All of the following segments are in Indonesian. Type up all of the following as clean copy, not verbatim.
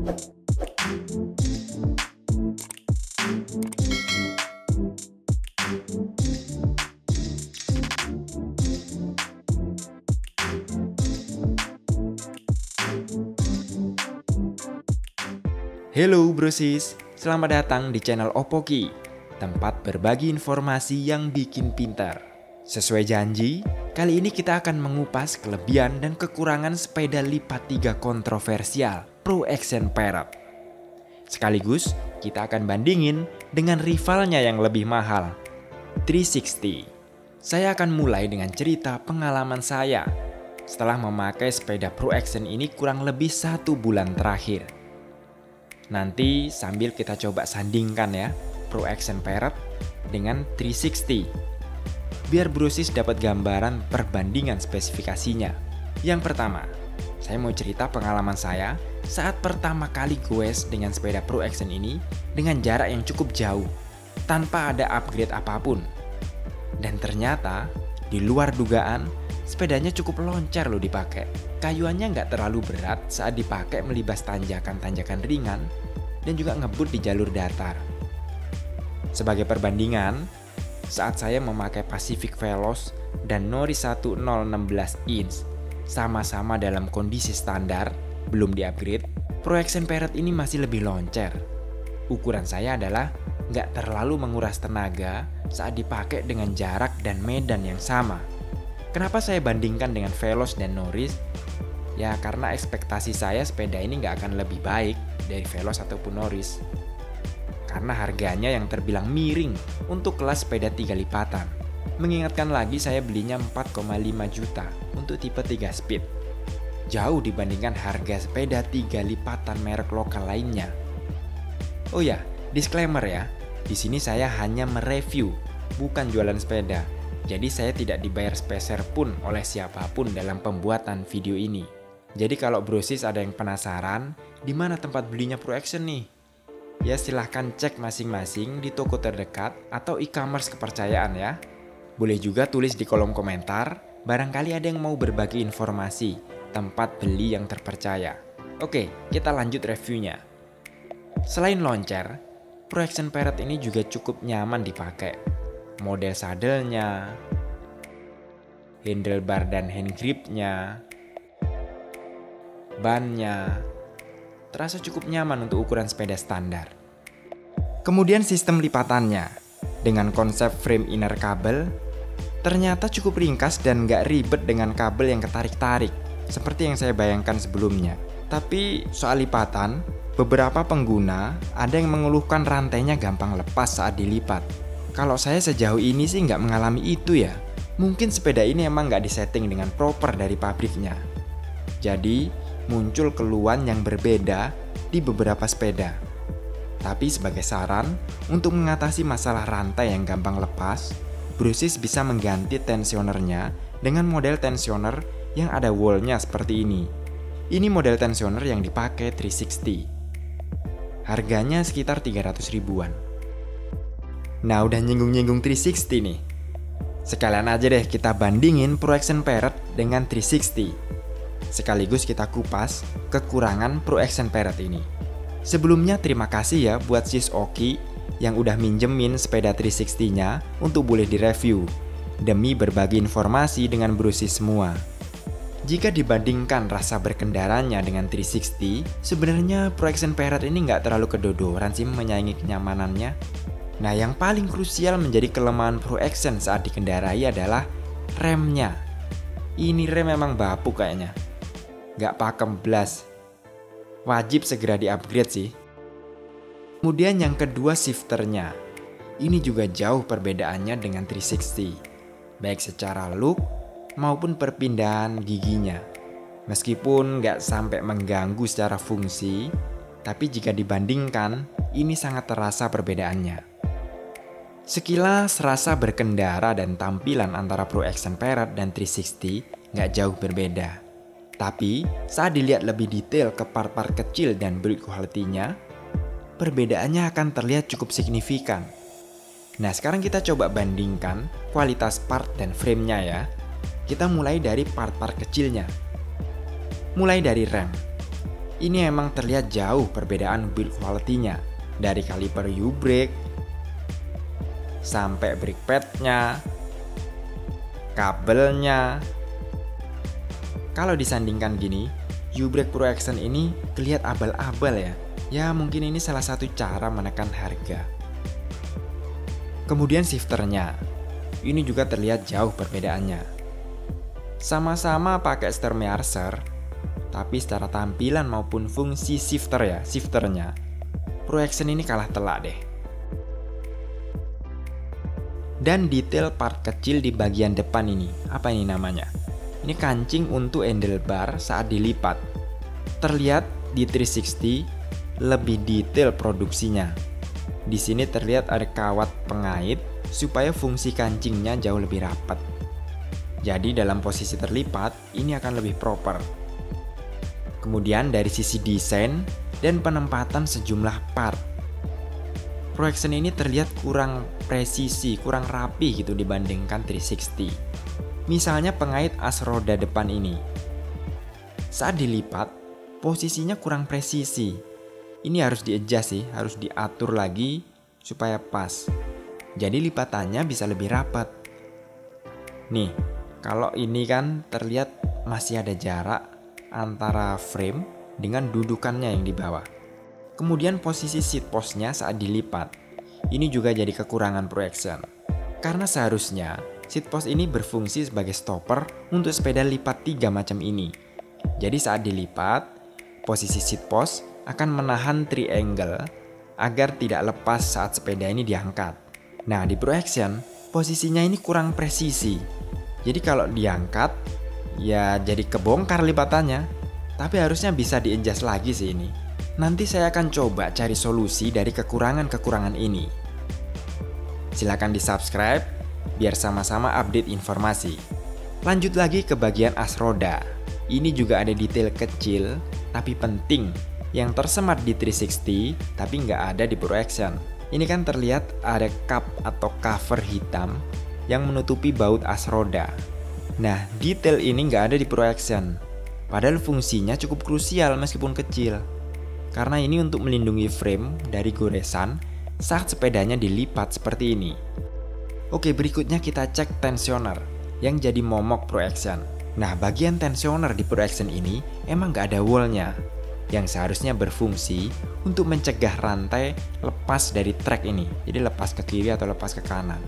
Halo brosis, selamat datang di channel Opoki, tempat berbagi informasi yang bikin pintar. Sesuai janji, kali ini kita akan mengupas kelebihan dan kekurangan sepeda lipat 3 kontroversial Pro Action Parrot. Sekaligus, kita akan bandingin dengan rivalnya yang lebih mahal, 360. Saya akan mulai dengan cerita pengalaman saya setelah memakai sepeda Pro Action ini kurang lebih 1 bulan terakhir. Nanti sambil kita coba sandingkan ya Pro Action Parrot dengan 360. Biar brosis dapat gambaran perbandingan spesifikasinya. Yang pertama, saya mau cerita pengalaman saya saat pertama kali goes dengan sepeda Pro Action ini dengan jarak yang cukup jauh tanpa ada upgrade apapun. Dan ternyata di luar dugaan sepedanya cukup loncar loh dipakai. Kayuannya nggak terlalu berat saat dipakai melibas tanjakan-tanjakan ringan dan juga ngebut di jalur datar. Sebagai perbandingan, saat saya memakai Pacific Veloz dan Norris 1016 inch sama-sama dalam kondisi standar, belum di-upgrade, Pro Action Parrot ini masih lebih loncer. Ukuran saya adalah nggak terlalu menguras tenaga saat dipakai dengan jarak dan medan yang sama. Kenapa saya bandingkan dengan Veloz dan Norris? Ya karena ekspektasi saya sepeda ini nggak akan lebih baik dari Veloz ataupun Norris. Karena harganya yang terbilang miring untuk kelas sepeda 3 lipatan. Mengingatkan lagi saya belinya 4,5 juta untuk tipe 3 speed. Jauh dibandingkan harga sepeda 3 lipatan merek lokal lainnya. Oh ya, disclaimer ya. Di sini saya hanya mereview, bukan jualan sepeda. Jadi saya tidak dibayar sepeser pun oleh siapapun dalam pembuatan video ini. Jadi kalau brosis ada yang penasaran, di mana tempat belinya Pro Action nih? Ya silahkan cek masing-masing di toko terdekat atau e-commerce kepercayaan ya. Boleh juga tulis di kolom komentar, barangkali ada yang mau berbagi informasi tempat beli yang terpercaya. Oke, kita lanjut reviewnya. Selain loncer, Pro Action Parrot ini juga cukup nyaman dipakai. Model sadelnya, handlebar dan hand gripnya, bannya, terasa cukup nyaman untuk ukuran sepeda standar. Kemudian sistem lipatannya, dengan konsep frame inner kabel, ternyata cukup ringkas dan gak ribet dengan kabel yang ketarik-tarik, seperti yang saya bayangkan sebelumnya. Tapi soal lipatan, beberapa pengguna ada yang mengeluhkan rantainya gampang lepas saat dilipat. Kalau saya sejauh ini sih nggak mengalami itu ya. Mungkin sepeda ini emang nggak disetting dengan proper dari pabriknya. Jadi muncul keluhan yang berbeda di beberapa sepeda. Tapi sebagai saran, untuk mengatasi masalah rantai yang gampang lepas, brosis bisa mengganti tensionernya dengan model tensioner yang ada wallnya seperti ini. Ini model tensioner yang dipakai 360. Harganya sekitar 300 ribuan. Nah udah nyinggung-nyinggung 360 nih. Sekalian aja deh kita bandingin Pro Action Parrot dengan 360. Sekaligus kita kupas kekurangan Pro Action Parrot ini. Sebelumnya terima kasih ya buat Sis Oki yang udah minjemin sepeda 360-nya untuk boleh direview. Demi berbagi informasi dengan brosis semua. Jika dibandingkan rasa berkendaranya dengan 360, sebenarnya Pro Action Parrot ini nggak terlalu kedodoran sih menyaingi kenyamanannya. Nah yang paling krusial menjadi kelemahan Pro Action saat dikendarai adalah remnya. Ini rem memang bapuk kayaknya. Gak pakem blas. Wajib segera di-upgrade sih. Kemudian yang kedua shifternya. Ini juga jauh perbedaannya dengan 360. Baik secara look maupun perpindahan giginya. Meskipun gak sampai mengganggu secara fungsi, tapi jika dibandingkan, ini sangat terasa perbedaannya. Sekilas rasa berkendara dan tampilan antara Pro Action Parrot dan 360 nggak jauh berbeda. Tapi saat dilihat lebih detail ke part-part kecil dan build quality-nya, perbedaannya akan terlihat cukup signifikan. Nah sekarang kita coba bandingkan kualitas part dan frame-nya ya. Kita mulai dari part-part kecilnya. Mulai dari rem. Ini emang terlihat jauh perbedaan build quality-nya. Dari kaliper U-brake, sampai brake pad-nya, kabelnya. Kalau disandingkan gini, U-brake Pro Action ini terlihat abal-abal ya. Ya mungkin ini salah satu cara menekan harga. Kemudian shifternya, ini juga terlihat jauh perbedaannya. Sama-sama pakai Stermeister, tapi secara tampilan maupun fungsi shifternya, Pro Action ini kalah telak deh. Dan detail part kecil di bagian depan ini, apa ini namanya? Ini kancing untuk handlebar saat dilipat. Terlihat di 360 lebih detail produksinya. Di sini terlihat ada kawat pengait supaya fungsi kancingnya jauh lebih rapat. Jadi dalam posisi terlipat ini akan lebih proper. Kemudian dari sisi desain dan penempatan sejumlah part, Pro Action ini terlihat kurang presisi, kurang rapi gitu dibandingkan 360. Misalnya pengait as roda depan ini. Saat dilipat, posisinya kurang presisi. Ini harus di-adjust sih, harus diatur lagi supaya pas. Jadi lipatannya bisa lebih rapat. Nih, kalau ini kan terlihat masih ada jarak antara frame dengan dudukannya yang di bawah. Kemudian posisi seat postnya saat dilipat. Ini juga jadi kekurangan Pro Action. Karena seharusnya seat post ini berfungsi sebagai stopper untuk sepeda lipat 3 macam ini. Jadi saat dilipat, posisi seat post akan menahan triangle agar tidak lepas saat sepeda ini diangkat. Nah di Pro Action posisinya ini kurang presisi. Jadi kalau diangkat ya jadi kebongkar lipatannya. Tapi harusnya bisa di-adjust lagi sih ini. Nanti saya akan coba cari solusi dari kekurangan-kekurangan ini. Silahkan di subscribe biar sama-sama update informasi. Lanjut lagi ke bagian as roda. Ini juga ada detail kecil tapi penting yang tersemat di 360 tapi nggak ada di Pro Action. Ini kan terlihat ada cup atau cover hitam yang menutupi baut as roda. Nah detail ini nggak ada di Pro Action. Padahal fungsinya cukup krusial meskipun kecil. Karena ini untuk melindungi frame dari goresan saat sepedanya dilipat seperti ini. Oke, berikutnya kita cek tensioner yang jadi momok Pro Action. Nah bagian tensioner di Pro Action ini emang nggak ada wallnya, yang seharusnya berfungsi untuk mencegah rantai lepas dari trek ini. Jadi lepas ke kiri atau lepas ke kanan.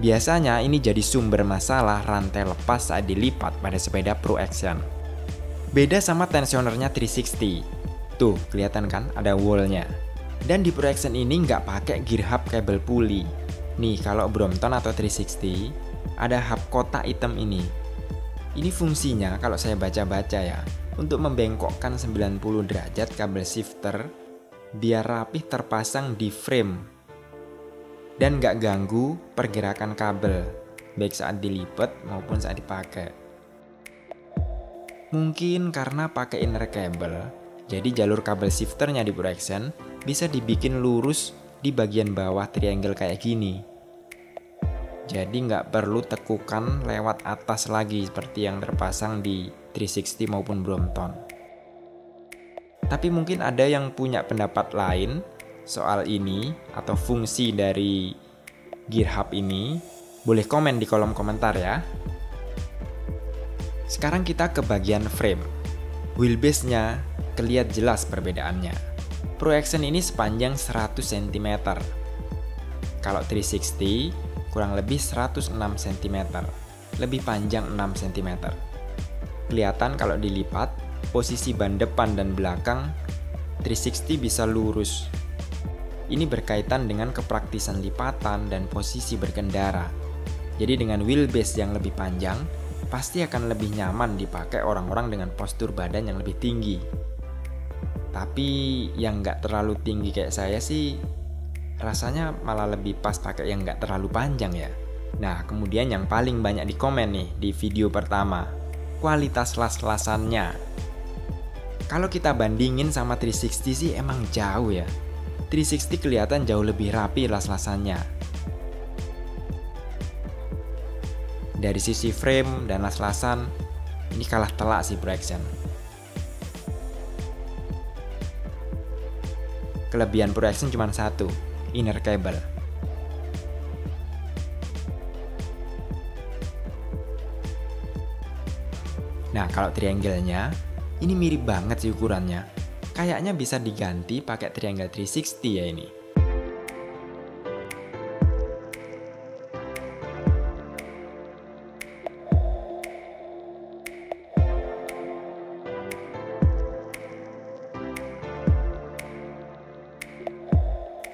Biasanya ini jadi sumber masalah rantai lepas saat dilipat pada sepeda Pro Action. Beda sama tensionernya 360. Tuh kelihatan kan ada wallnya. Dan di Pro Action ini nggak pakai gear hub kabel puli. Nih kalau Brompton atau 360 ada hub kotak hitam ini. Ini fungsinya kalau saya baca-baca ya, untuk membengkokkan 90 derajat kabel shifter biar rapih terpasang di frame dan nggak ganggu pergerakan kabel baik saat dilipat maupun saat dipakai. Mungkin karena pakai inner cable, jadi jalur kabel shifternya di Pro Action bisa dibikin lurus di bagian bawah triangle kayak gini. Jadi nggak perlu tekukan lewat atas lagi seperti yang terpasang di 360 maupun Brompton. Tapi mungkin ada yang punya pendapat lain soal ini atau fungsi dari gear hub ini. Boleh komen di kolom komentar ya. Sekarang kita ke bagian frame. Wheelbase-nya kelihatan jelas perbedaannya. Pro Action ini sepanjang 100 cm. Kalau 360 kurang lebih 106 cm, lebih panjang 6 cm. Kelihatan kalau dilipat, posisi ban depan dan belakang 360 bisa lurus. Ini berkaitan dengan kepraktisan lipatan dan posisi berkendara. Jadi dengan wheelbase yang lebih panjang, pasti akan lebih nyaman dipakai orang-orang dengan postur badan yang lebih tinggi. Tapi yang nggak terlalu tinggi kayak saya sih, rasanya malah lebih pas pakai yang nggak terlalu panjang ya. Nah kemudian yang paling banyak di komen nih di video pertama, kualitas las-lasannya. Kalau kita bandingin sama 360 sih emang jauh ya. 360 kelihatan jauh lebih rapi las-lasannya. Dari sisi frame dan las-lasan, ini kalah telak sih Pro Action. Kelebihan projection cuma satu, inner cable. Nah, kalau triangle-nya, ini mirip banget sih ukurannya. Kayaknya bisa diganti pakai triangle 360 ya ini.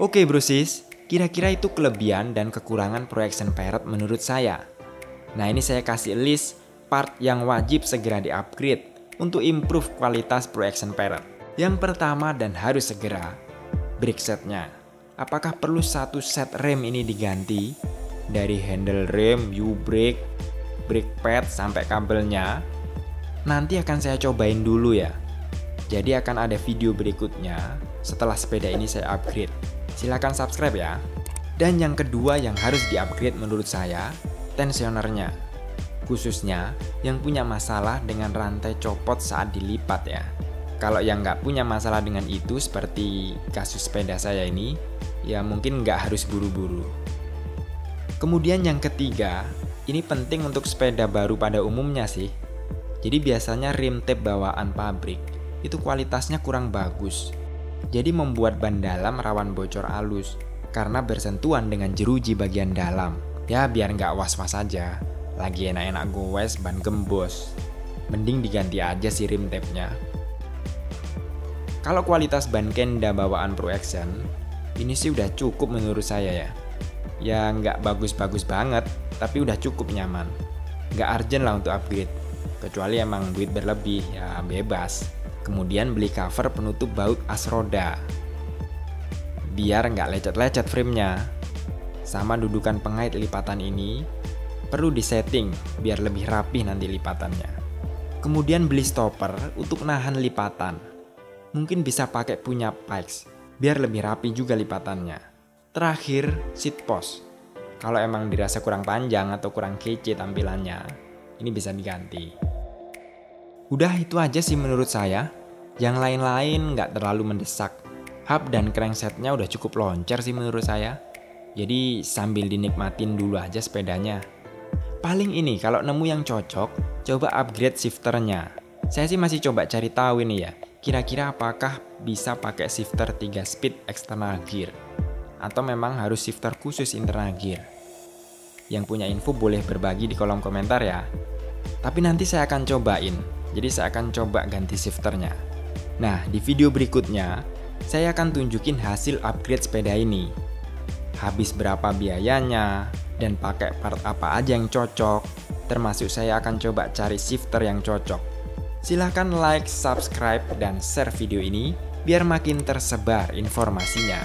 Oke brosis, kira-kira itu kelebihan dan kekurangan projection parrot menurut saya. Nah, ini saya kasih list part yang wajib segera di-upgrade untuk improve kualitas projection parrot. Yang pertama dan harus segera, brake setnya. Apakah perlu satu set rem ini diganti? Dari handle rem, U-brake, brake pad sampai kabelnya. Nanti akan saya cobain dulu ya. Jadi akan ada video berikutnya setelah sepeda ini saya upgrade. Silahkan subscribe ya. Dan yang kedua yang harus di-upgrade menurut saya, tensionernya. Khususnya yang punya masalah dengan rantai copot saat dilipat ya. Kalau yang nggak punya masalah dengan itu seperti kasus sepeda saya ini, ya mungkin nggak harus buru-buru. Kemudian yang ketiga, ini penting untuk sepeda baru pada umumnya sih. Jadi biasanya rim tape bawaan pabrik itu kualitasnya kurang bagus. Jadi membuat ban dalam rawan bocor halus karena bersentuhan dengan jeruji bagian dalam. Ya biar nggak was-was aja. Lagi enak-enak goes ban gembos. Mending diganti aja sih rim tape-nya. Kalau kualitas ban Kenda bawaan Pro Action, ini sih udah cukup menurut saya ya. Ya nggak bagus-bagus banget, tapi udah cukup nyaman. Nggak urgent lah untuk upgrade. Kecuali emang duit berlebih, ya bebas. Kemudian beli cover penutup baut as roda. Biar nggak lecet-lecet frame-nya. Sama dudukan pengait lipatan ini, perlu disetting biar lebih rapi nanti lipatannya. Kemudian beli stopper untuk nahan lipatan. Mungkin bisa pakai punya Pikes, biar lebih rapi juga lipatannya. Terakhir, seat post. Kalau emang dirasa kurang panjang atau kurang kece tampilannya, ini bisa diganti. Udah itu aja sih menurut saya. Yang lain-lain nggak terlalu mendesak. Hub dan cranksetnya udah cukup loncer sih menurut saya. Jadi sambil dinikmatin dulu aja sepedanya. Paling ini kalau nemu yang cocok, coba upgrade shifternya. Saya sih masih coba cari tahu ini ya. Kira-kira apakah bisa pakai shifter 3 speed external gear? Atau memang harus shifter khusus internal gear? Yang punya info boleh berbagi di kolom komentar ya. Tapi nanti saya akan cobain. Jadi saya akan coba ganti shifternya. Nah, di video berikutnya, saya akan tunjukin hasil upgrade sepeda ini. Habis berapa biayanya, dan pakai part apa aja yang cocok. Termasuk saya akan coba cari shifter yang cocok. Silahkan like, subscribe, dan share video ini biar makin tersebar informasinya.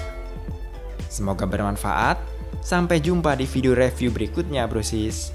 Semoga bermanfaat. Sampai jumpa di video review berikutnya, brosis.